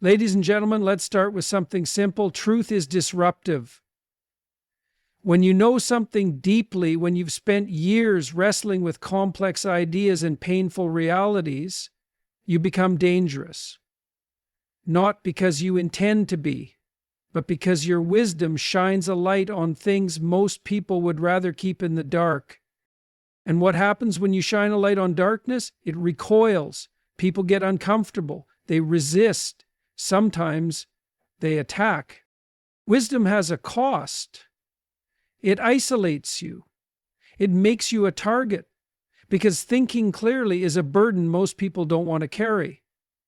Ladies and gentlemen, let's start with something simple. Truth is disruptive. When you know something deeply, when you've spent years wrestling with complex ideas and painful realities, you become dangerous. Not because you intend to be, but because your wisdom shines a light on things most people would rather keep in the dark. And what happens when you shine a light on darkness? It recoils. People get uncomfortable. They resist. Sometimes they attack. Wisdom has a cost. It isolates you. It makes you a target, because thinking clearly is a burden most people don't want to carry.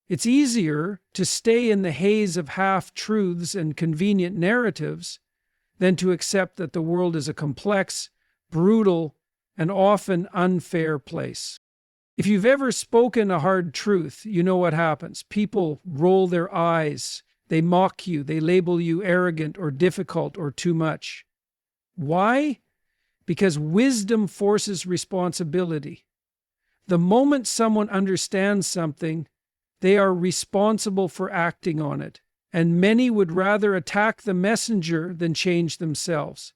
It's easier to stay in the haze of half-truths and convenient narratives than to accept that the world is a complex, brutal, and often unfair place. If you've ever spoken a hard truth, you know what happens. People roll their eyes, they mock you, they label you arrogant or difficult or too much. Why? Because wisdom forces responsibility. The moment someone understands something, they are responsible for acting on it, and many would rather attack the messenger than change themselves.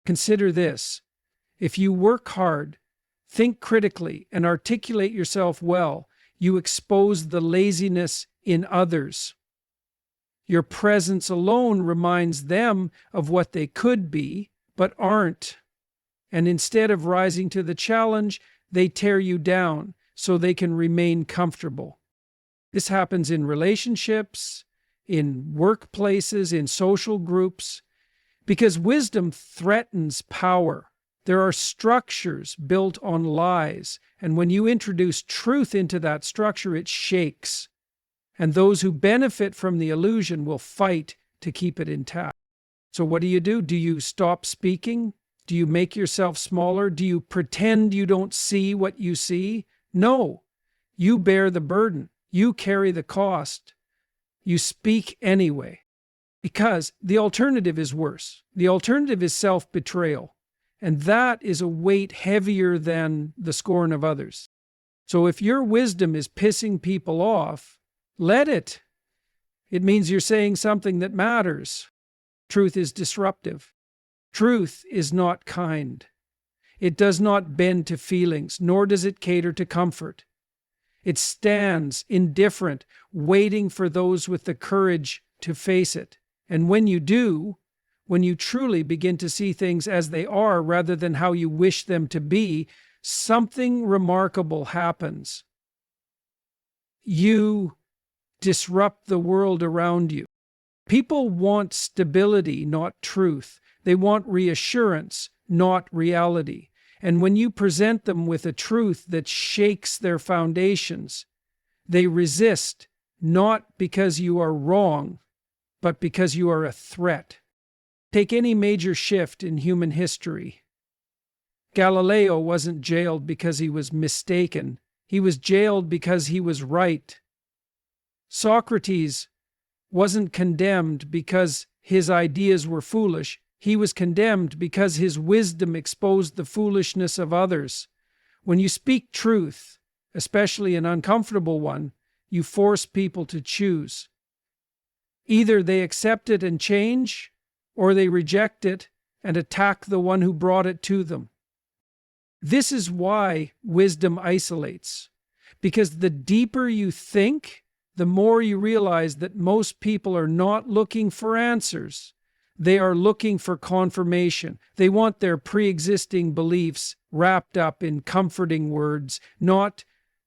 Consider this. If you work hard, think critically, and articulate yourself well, you expose the laziness in others. Your presence alone reminds them of what they could be, but aren't. And instead of rising to the challenge, they tear you down so they can remain comfortable. This happens in relationships, in workplaces, in social groups, because wisdom threatens power. There are structures built on lies, and when you introduce truth into that structure, it shakes. And those who benefit from the illusion will fight to keep it intact. So what do? Do you stop speaking? Do you make yourself smaller? Do you pretend you don't see what you see? No. You bear the burden. You carry the cost. You speak anyway. Because the alternative is worse. The alternative is self-betrayal. And that is a weight heavier than the scorn of others. So if your wisdom is pissing people off, let it. It means you're saying something that matters. Truth is disruptive. Truth is not kind. It does not bend to feelings, nor does it cater to comfort. It stands indifferent, waiting for those with the courage to face it. And when you do, when you truly begin to see things as they are rather than how you wish them to be, something remarkable happens. You disrupt the world around you. People want stability, not truth. They want reassurance, not reality. And when you present them with a truth that shakes their foundations, they resist, not because you are wrong, but because you are a threat. Take any major shift in human history. Galileo wasn't jailed because he was mistaken. He was jailed because he was right. Socrates wasn't condemned because his ideas were foolish. He was condemned because his wisdom exposed the foolishness of others. When you speak truth, especially an uncomfortable one, you force people to choose. Either they accept it and change, or they reject it and attack the one who brought it to them. This is why wisdom isolates, because the deeper you think, the more you realize that most people are not looking for answers. They are looking for confirmation. They want their pre-existing beliefs wrapped up in comforting words, not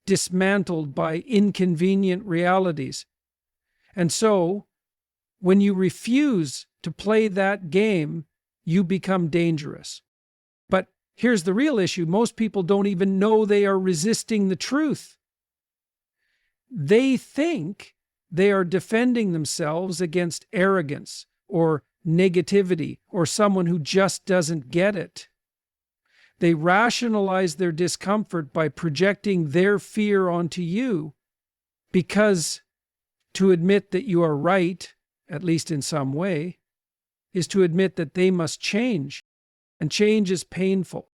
dismantled by inconvenient realities. And so, when you refuse to play that game, you become dangerous. But here's the real issue. Most people don't even know they are resisting the truth. They think they are defending themselves against arrogance or negativity or someone who just doesn't get it. They rationalize their discomfort by projecting their fear onto you, because to admit that you are right, at least in some way, is to admit that they must change, and change is painful.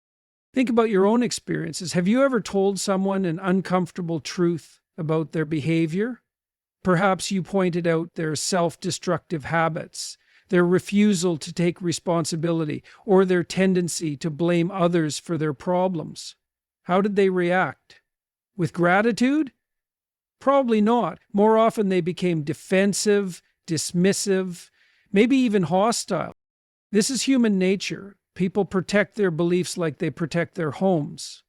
Think about your own experiences. Have you ever told someone an uncomfortable truth about their behavior? Perhaps you pointed out their self-destructive habits, their refusal to take responsibility, or their tendency to blame others for their problems. How did they react? With gratitude? Probably not. More often they became defensive, dismissive, maybe even hostile. This is human nature. People protect their beliefs like they protect their homes.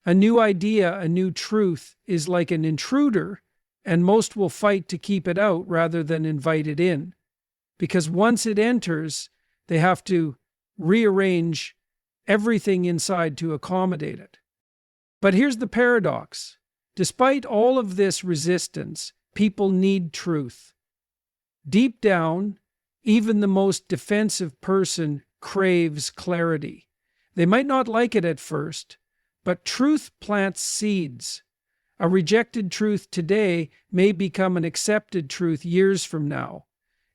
A new idea, a new truth is like an intruder, and most will fight to keep it out rather than invite it in. Because once it enters, they have to rearrange everything inside to accommodate it. But here's the paradox. Despite all of this resistance, people need truth. Deep down, even the most defensive person craves clarity. They might not like it at first, but truth plants seeds. A rejected truth today may become an accepted truth years from now.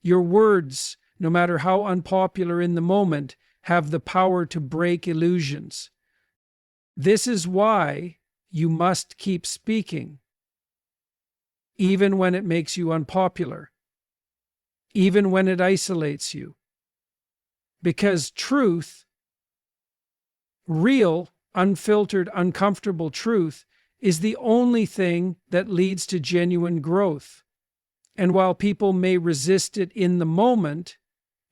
Your words, no matter how unpopular in the moment, have the power to break illusions. This is why you must keep speaking, even when it makes you unpopular, even when it isolates you. Because truth, real, unfiltered, uncomfortable truth, is the only thing that leads to genuine growth. And while people may resist it in the moment,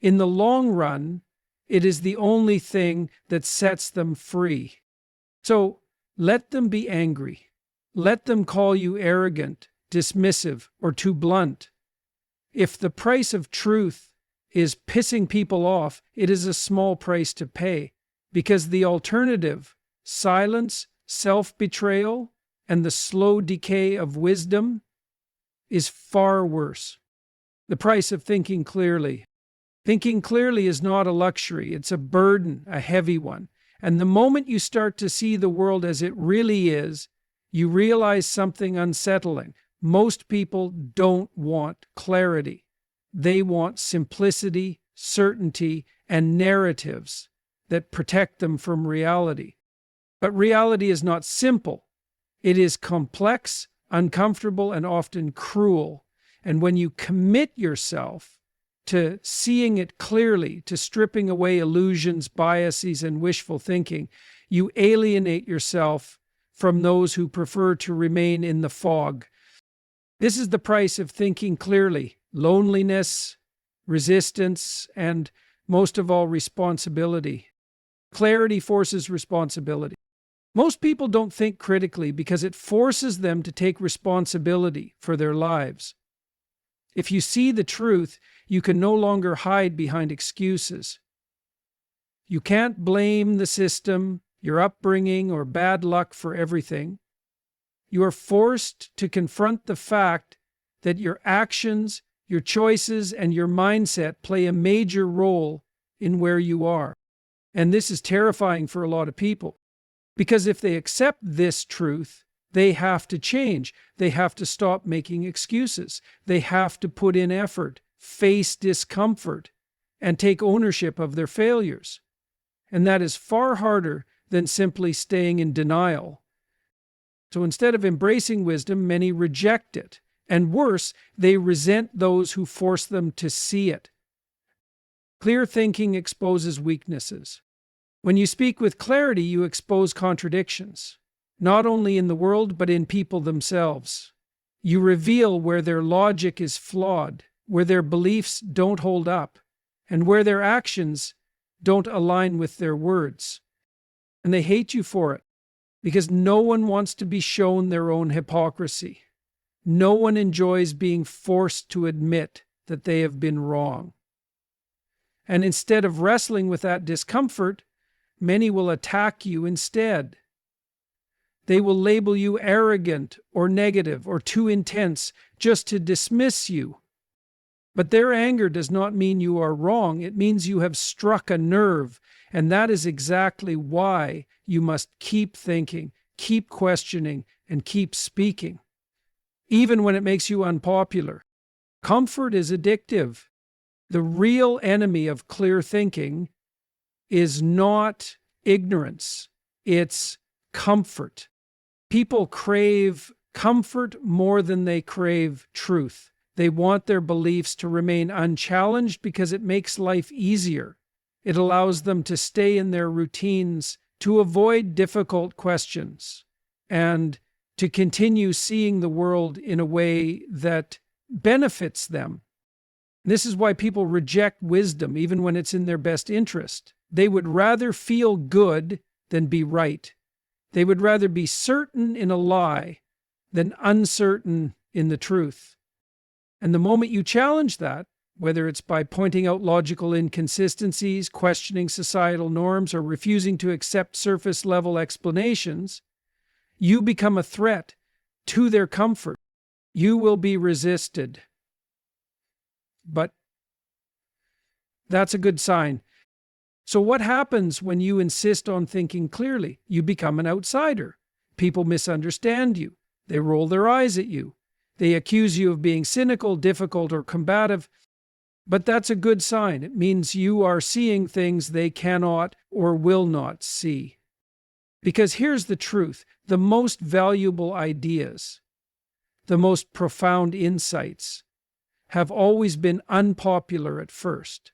in the long run, it is the only thing that sets them free. So let them be angry. Let them call you arrogant, dismissive, or too blunt. If the price of truth is pissing people off, it is a small price to pay, because the alternative, silence, self-betrayal, and the slow decay of wisdom, is far worse. The price of thinking clearly. Thinking clearly is not a luxury, it's a burden, a heavy one. And the moment you start to see the world as it really is, you realize something unsettling. Most people don't want clarity. They want simplicity, certainty, and narratives that protect them from reality. But reality is not simple. It is complex, uncomfortable, and often cruel. And when you commit yourself to seeing it clearly, to stripping away illusions, biases, and wishful thinking, you alienate yourself from those who prefer to remain in the fog. This is the price of thinking clearly: loneliness, resistance, and most of all, responsibility. Clarity forces responsibility. Most people don't think critically because it forces them to take responsibility for their lives. If you see the truth, you can no longer hide behind excuses. You can't blame the system, your upbringing, or bad luck for everything. You are forced to confront the fact that your actions, your choices, and your mindset play a major role in where you are. And this is terrifying for a lot of people. Because if they accept this truth, they have to change. They have to stop making excuses. They have to put in effort, face discomfort, and take ownership of their failures. And that is far harder than simply staying in denial. So instead of embracing wisdom, many reject it. And worse, they resent those who force them to see it. Clear thinking exposes weaknesses. When you speak with clarity, you expose contradictions, not only in the world, but in people themselves. You reveal where their logic is flawed, where their beliefs don't hold up, and where their actions don't align with their words. And they hate you for it, because no one wants to be shown their own hypocrisy. No one enjoys being forced to admit that they have been wrong. And instead of wrestling with that discomfort, many will attack you instead. They will label you arrogant or negative or too intense just to dismiss you. But their anger does not mean you are wrong. It means you have struck a nerve. And that is exactly why you must keep thinking, keep questioning, and keep speaking, even when it makes you unpopular. Comfort is addictive. The real enemy of clear thinking is not ignorance, it's comfort. People crave comfort more than they crave truth. They want their beliefs to remain unchallenged because it makes life easier. It allows them to stay in their routines, to avoid difficult questions, and to continue seeing the world in a way that benefits them. This is why people reject wisdom, even when it's in their best interest. They would rather feel good than be right. They would rather be certain in a lie than uncertain in the truth. And the moment you challenge that, whether it's by pointing out logical inconsistencies, questioning societal norms, or refusing to accept surface-level explanations, you become a threat to their comfort. You will be resisted. But that's a good sign. So what happens when you insist on thinking clearly? You become an outsider. People misunderstand you. They roll their eyes at you. They accuse you of being cynical, difficult, or combative. But that's a good sign. It means you are seeing things they cannot or will not see. Because here's the truth: the most valuable ideas, the most profound insights, have always been unpopular at first.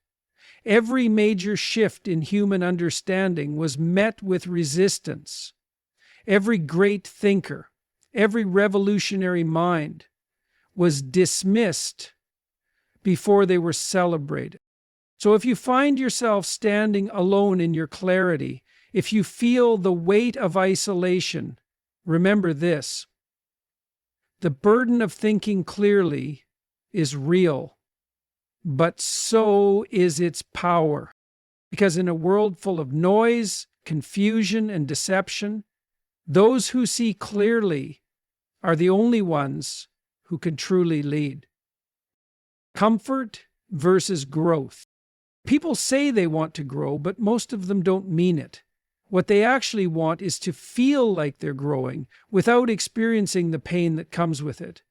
Every major shift in human understanding was met with resistance. Every great thinker, every revolutionary mind was dismissed before they were celebrated. So if you find yourself standing alone in your clarity, if you feel the weight of isolation, remember this: the burden of thinking clearly is real, but so is its power. Because in a world full of noise, confusion, and deception, those who see clearly are the only ones who can truly lead. Comfort versus growth. People say they want to grow, but most of them don't mean it. What they actually want is to feel like they're growing without experiencing the pain that comes with it.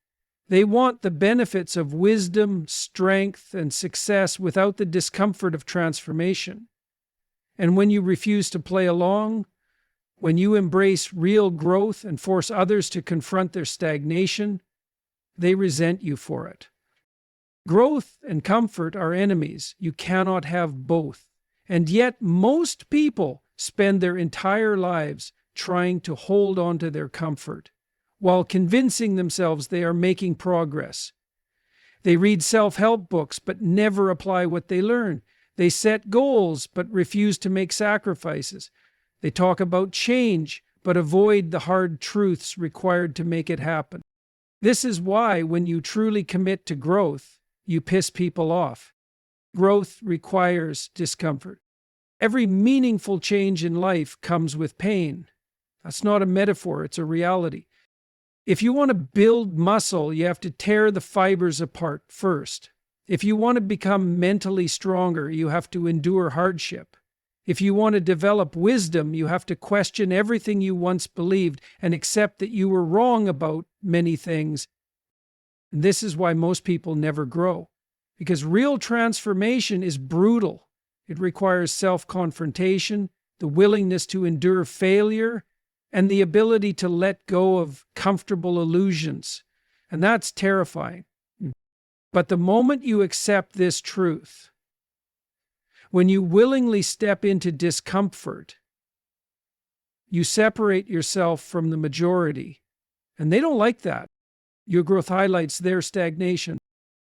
They want the benefits of wisdom, strength, and success without the discomfort of transformation. And when you refuse to play along, when you embrace real growth and force others to confront their stagnation, they resent you for it. Growth and comfort are enemies. You cannot have both. And yet most people spend their entire lives trying to hold on to their comfort, while convincing themselves they are making progress. They read self-help books but never apply what they learn. They set goals but refuse to make sacrifices. They talk about change but avoid the hard truths required to make it happen. This is why when you truly commit to growth, you piss people off. Growth requires discomfort. Every meaningful change in life comes with pain. That's not a metaphor, it's a reality. If you want to build muscle, you have to tear the fibers apart first. If you want to become mentally stronger, you have to endure hardship. If you want to develop wisdom, you have to question everything you once believed and accept that you were wrong about many things. And this is why most people never grow. Because real transformation is brutal. It requires self-confrontation, the willingness to endure failure, and the ability to let go of comfortable illusions. And that's terrifying. But the moment you accept this truth, when you willingly step into discomfort, you separate yourself from the majority. And they don't like that. Your growth highlights their stagnation.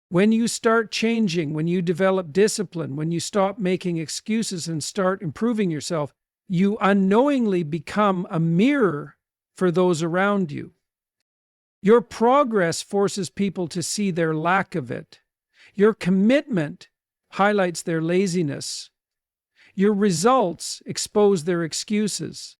When you start changing, when you develop discipline, when you stop making excuses and start improving yourself, you unknowingly become a mirror for those around you. Your progress forces people to see their lack of it. Your commitment highlights their laziness. Your results expose their excuses.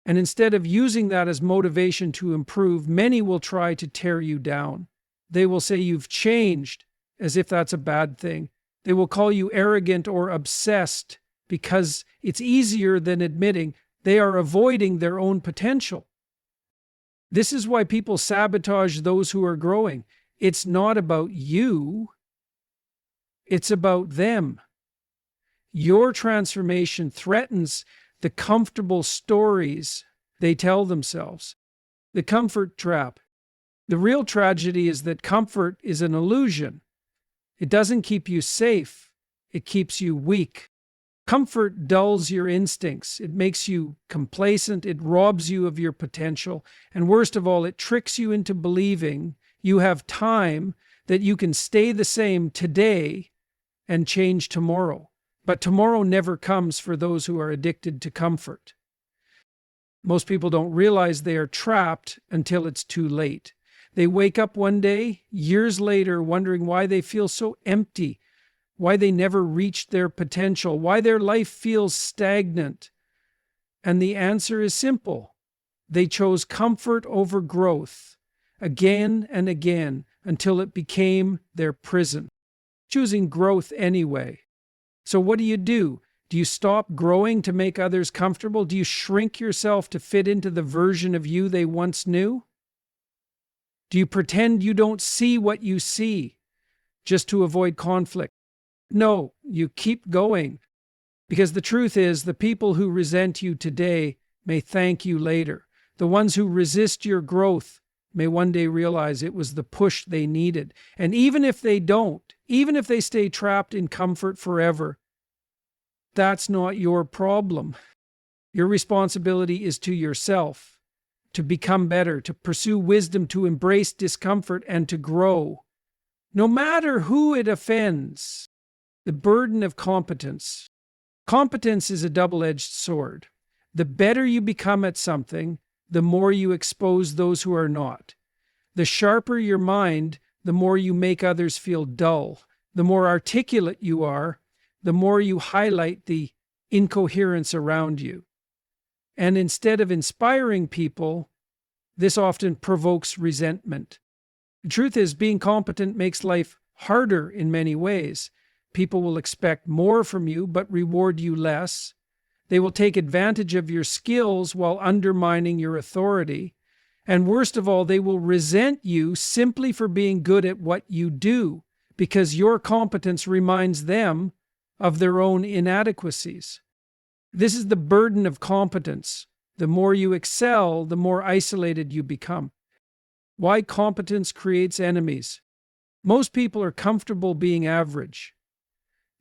And instead of using that as motivation to improve, many will try to tear you down. They will say you've changed, as if that's a bad thing. They will call you arrogant or obsessed because it's easier than admitting they are avoiding their own potential. This is why people sabotage those who are growing. It's not about you. It's about them. Your transformation threatens the comfortable stories they tell themselves. The comfort trap. The real tragedy is that comfort is an illusion. It doesn't keep you safe, it keeps you weak. Comfort dulls your instincts, it makes you complacent, it robs you of your potential, and worst of all, it tricks you into believing you have time, that you can stay the same today and change tomorrow. But tomorrow never comes for those who are addicted to comfort. Most people don't realize they are trapped until it's too late. They wake up one day, years later, wondering why they feel so empty, why they never reached their potential, why their life feels stagnant. And the answer is simple. They chose comfort over growth, again and again, until it became their prison, choosing growth anyway. So what do? Do you stop growing to make others comfortable? Do you shrink yourself to fit into the version of you they once knew? Do you pretend you don't see what you see just to avoid conflict? No, you keep going. Because the truth is, the people who resent you today may thank you later. The ones who resist your growth may one day realize it was the push they needed. And even if they don't, even if they stay trapped in comfort forever, that's not your problem. Your responsibility is to yourself, to become better, to pursue wisdom, to embrace discomfort, and to grow. No matter who it offends. The burden of competence. Competence is a double-edged sword. The better you become at something, the more you expose those who are not. The sharper your mind, the more you make others feel dull. The more articulate you are, the more you highlight the incoherence around you. And instead of inspiring people, this often provokes resentment. The truth is, being competent makes life harder in many ways. People will expect more from you, but reward you less. They will take advantage of your skills while undermining your authority. And worst of all, they will resent you simply for being good at what you do, because your competence reminds them of their own inadequacies. This is the burden of competence. The more you excel, the more isolated you become. Why competence creates enemies. Most people are comfortable being average.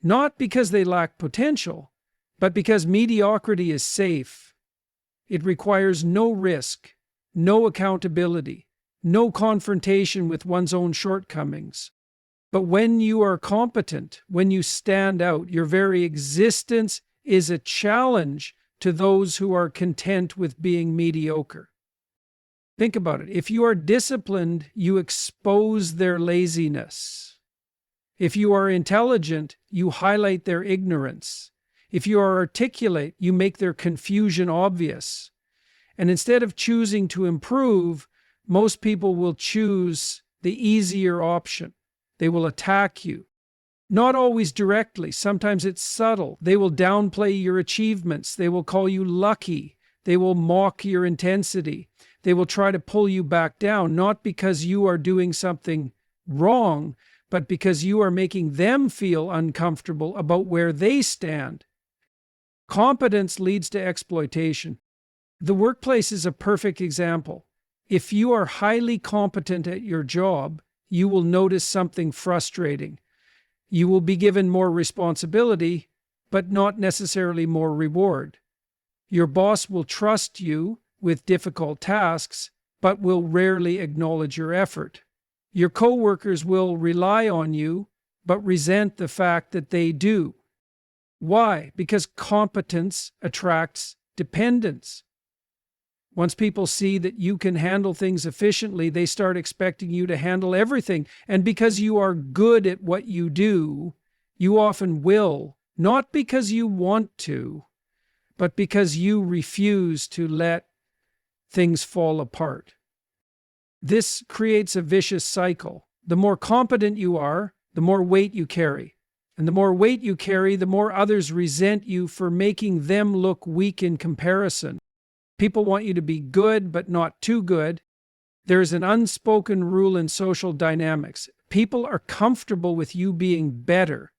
Not because they lack potential, but because mediocrity is safe. It requires no risk, no accountability, no confrontation with one's own shortcomings. But when you are competent, when you stand out, your very existence is a challenge to those who are content with being mediocre. Think about it. If you are disciplined, you expose their laziness. If you are intelligent, you highlight their ignorance. If you are articulate, you make their confusion obvious. And instead of choosing to improve, most people will choose the easier option. They will attack you. Not always directly, sometimes it's subtle. They will downplay your achievements. They will call you lucky. They will mock your intensity. They will try to pull you back down, not because you are doing something wrong, but because you are making them feel uncomfortable about where they stand. Competence leads to exploitation. The workplace is a perfect example. If you are highly competent at your job, you will notice something frustrating. You will be given more responsibility, but not necessarily more reward. Your boss will trust you with difficult tasks, but will rarely acknowledge your effort. Your coworkers will rely on you, but resent the fact that they do. Why? Because competence attracts dependence. Once people see that you can handle things efficiently, they start expecting you to handle everything. And because you are good at what you do, you often will, not because you want to, but because you refuse to let things fall apart. This creates a vicious cycle. The more competent you are, the more weight you carry. And the more weight you carry, the more others resent you for making them look weak in comparison. People want you to be good, but not too good. There is an unspoken rule in social dynamics. People are comfortable with you being better,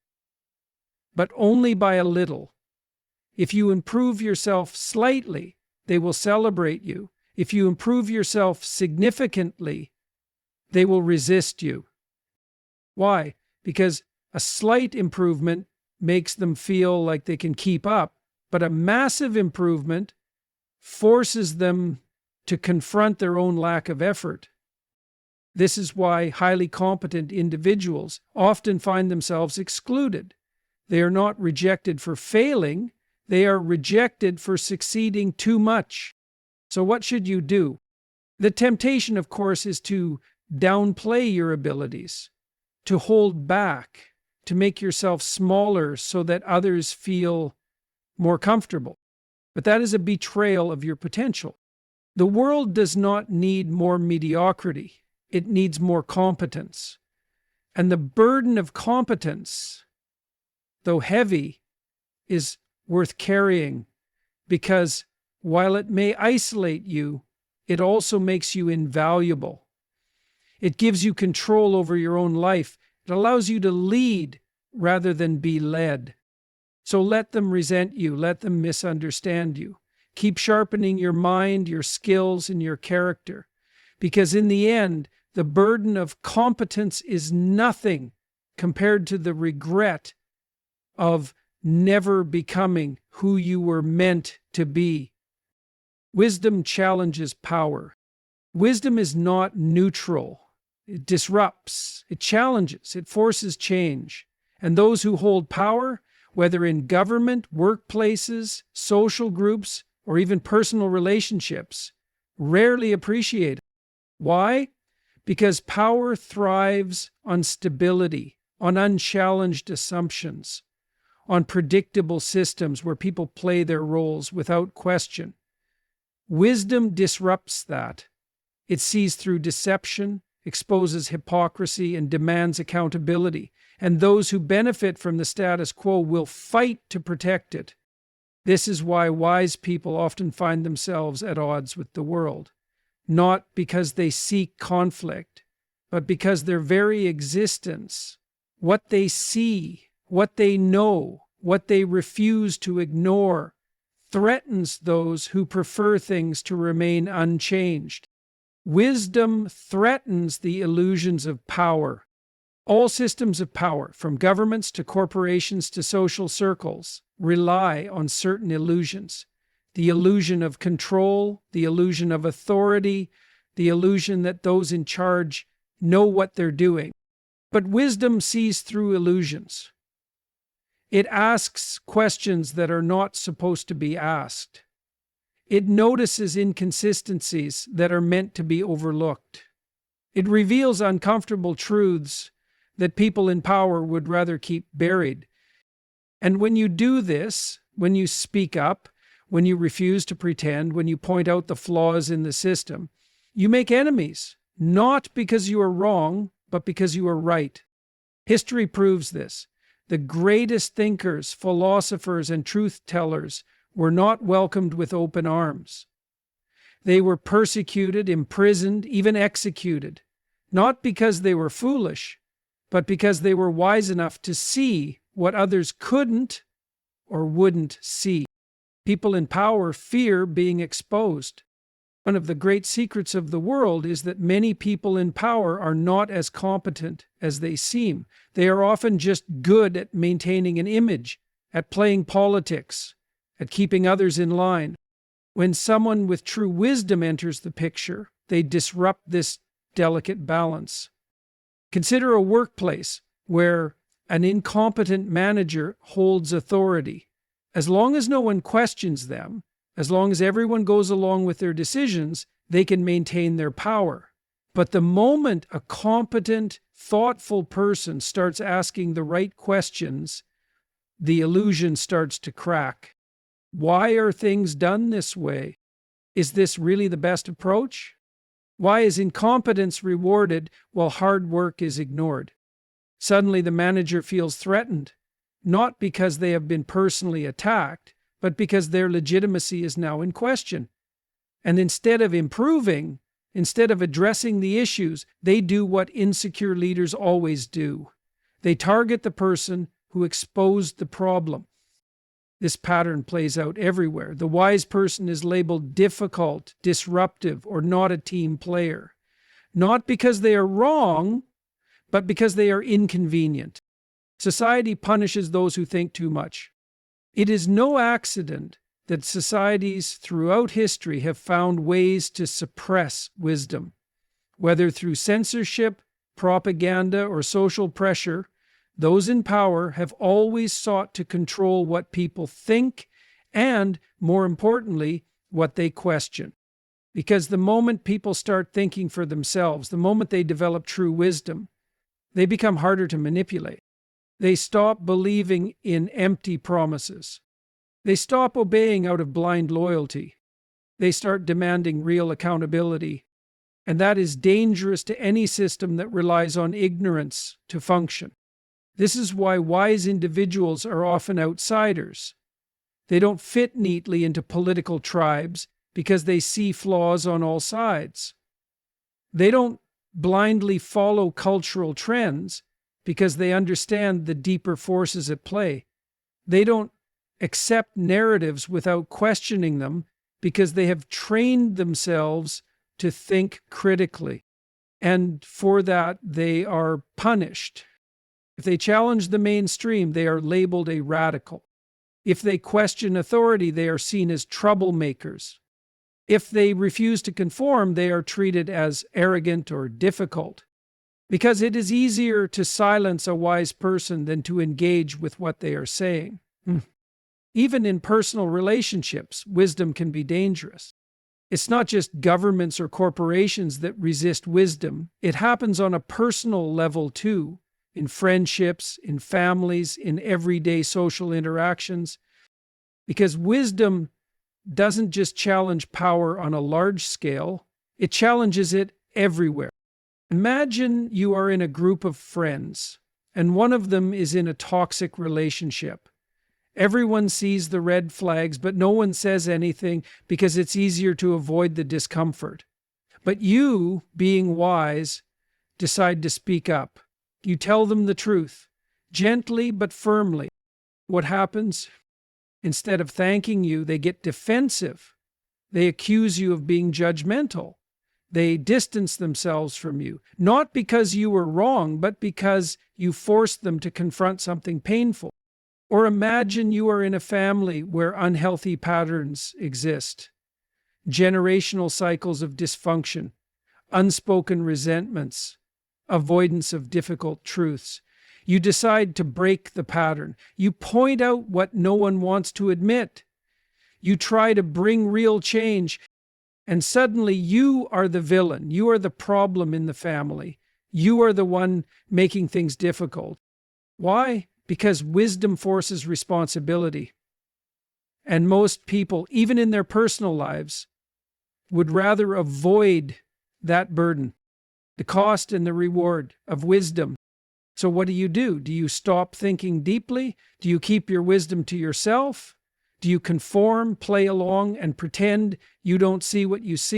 but only by a little. If you improve yourself slightly, they will celebrate you. If you improve yourself significantly, They will resist you. Why? Because a slight improvement makes them feel like they can keep up, but a massive improvement forces them to confront their own lack of effort. This is why highly competent individuals often find themselves excluded. They are not rejected for failing, they are rejected for succeeding too much. So what should you do? The temptation, of course, is to downplay your abilities, to hold back, to make yourself smaller so that others feel more comfortable. But that is a betrayal of your potential. The world does not need more mediocrity. It needs more competence. And the burden of competence, though heavy, is worth carrying because while it may isolate you, it also makes you invaluable. It gives you control over your own life. It allows you to lead rather than be led. So let them resent you. Let them misunderstand you. Keep sharpening your mind, your skills, and your character. Because in the end, the burden of competence is nothing compared to the regret of never becoming who you were meant to be. Wisdom challenges power. Wisdom is not neutral. It disrupts, it challenges, it forces change. And those who hold power, whether in government, workplaces, social groups, or even personal relationships, rarely appreciate it. Why? Because power thrives on stability, on unchallenged assumptions, on predictable systems where people play their roles without question. Wisdom disrupts that. It sees through deception, exposes hypocrisy, and demands accountability. And those who benefit from the status quo will fight to protect it. This is why wise people often find themselves at odds with the world, not because they seek conflict, but because their very existence, what they see, what they know, what they refuse to ignore, threatens those who prefer things to remain unchanged. Wisdom threatens the illusions of power. All systems of power, from governments to corporations to social circles, rely on certain illusions. The illusion of control, the illusion of authority, the illusion that those in charge know what they're doing. But wisdom sees through illusions. It asks questions that are not supposed to be asked. It notices inconsistencies that are meant to be overlooked. It reveals uncomfortable truths that people in power would rather keep buried. And when you do this, when you speak up, when you refuse to pretend, when you point out the flaws in the system, you make enemies, not because you are wrong, but because you are right. History proves this. The greatest thinkers, philosophers, and truth-tellers were not welcomed with open arms. They were persecuted, imprisoned, even executed, not because they were foolish, but because they were wise enough to see what others couldn't or wouldn't see. People in power fear being exposed. One of the great secrets of the world is that many people in power are not as competent as they seem. They are often just good at maintaining an image, at playing politics, at keeping others in line. When someone with true wisdom enters the picture, they disrupt this delicate balance. Consider a workplace where an incompetent manager holds authority. As long as no one questions them, as long as everyone goes along with their decisions, they can maintain their power. But the moment a competent, thoughtful person starts asking the right questions, the illusion starts to crack. Why are things done this way? Is this really the best approach? Why is incompetence rewarded while hard work is ignored? Suddenly the manager feels threatened, not because they have been personally attacked, but because their legitimacy is now in question. And instead of improving, instead of addressing the issues, they do what insecure leaders always do. They target the person who exposed the problem. This pattern plays out everywhere. The wise person is labeled difficult, disruptive, or not a team player. not because they are wrong, but because they are inconvenient. Society punishes those who think too much. It is no accident that societies throughout history have found ways to suppress wisdom. Whether through censorship, propaganda, or social pressure, those in power have always sought to control what people think and, more importantly, what they question. Because the moment people start thinking for themselves, the moment they develop true wisdom, they become harder to manipulate. They stop believing in empty promises. They stop obeying out of blind loyalty. They start demanding real accountability. And that is dangerous to any system that relies on ignorance to function. This is why wise individuals are often outsiders. They don't fit neatly into political tribes because they see flaws on all sides. They don't blindly follow cultural trends because they understand the deeper forces at play. They don't accept narratives without questioning them because they have trained themselves to think critically. And for that, they are punished. If they challenge the mainstream, they are labeled a radical. If they question authority, they are seen as troublemakers. If they refuse to conform, they are treated as arrogant or difficult. Because it is easier to silence a wise person than to engage with what they are saying. Even in personal relationships, wisdom can be dangerous. It's not just governments or corporations that resist wisdom. It happens on a personal level too, in friendships, in families, in everyday social interactions. Because wisdom doesn't just challenge power on a large scale, it challenges it everywhere. Imagine you are in a group of friends, and one of them is in a toxic relationship. Everyone sees the red flags, but no one says anything because it's easier to avoid the discomfort. But you, being wise, decide to speak up. You tell them the truth, gently but firmly. What happens? Instead of thanking you, they get defensive. They accuse you of being judgmental. They distance themselves from you, not because you were wrong, but because you forced them to confront something painful. Or imagine you are in a family where unhealthy patterns exist, generational cycles of dysfunction, unspoken resentments, avoidance of difficult truths. You decide to break the pattern. You point out what no one wants to admit. You try to bring real change, and suddenly you are the villain. You are the problem in the family. You are the one making things difficult. Why? Because wisdom forces responsibility. And most people, even in their personal lives, would rather avoid that burden, the cost and the reward of wisdom. So what do? Do you stop thinking deeply? Do you keep your wisdom to yourself? Do you conform, play along, and pretend you don't see what you see?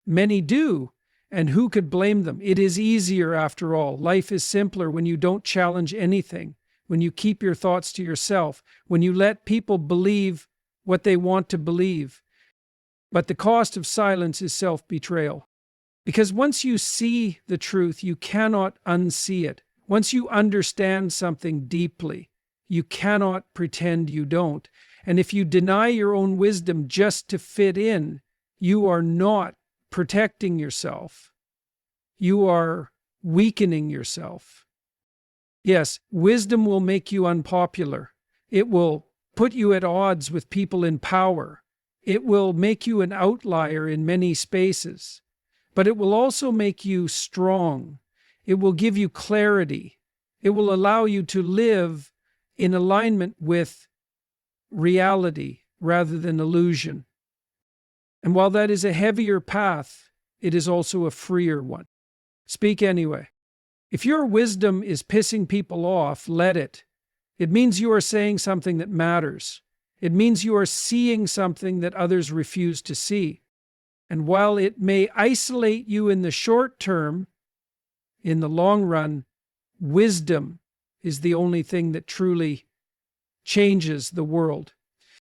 Many do, and who could blame them? It is easier after all. Life is simpler when you don't challenge anything, when you keep your thoughts to yourself, when you let people believe what they want to believe. But the cost of silence is self-betrayal. Because once you see the truth, you cannot unsee it. Once you understand something deeply, you cannot pretend you don't. And if you deny your own wisdom just to fit in, you are not protecting yourself. You are weakening yourself. Yes, wisdom will make you unpopular. It will put you at odds with people in power. It will make you an outlier in many spaces. But it will also make you strong. It will give you clarity. It will allow you to live in alignment with reality rather than illusion. And while that is a heavier path, it is also a freer one. Speak anyway. If your wisdom is pissing people off, let it. It means you are saying something that matters. It means you are seeing something that others refuse to see. And while it may isolate you in the short term, in the long run, wisdom is the only thing that truly changes the world.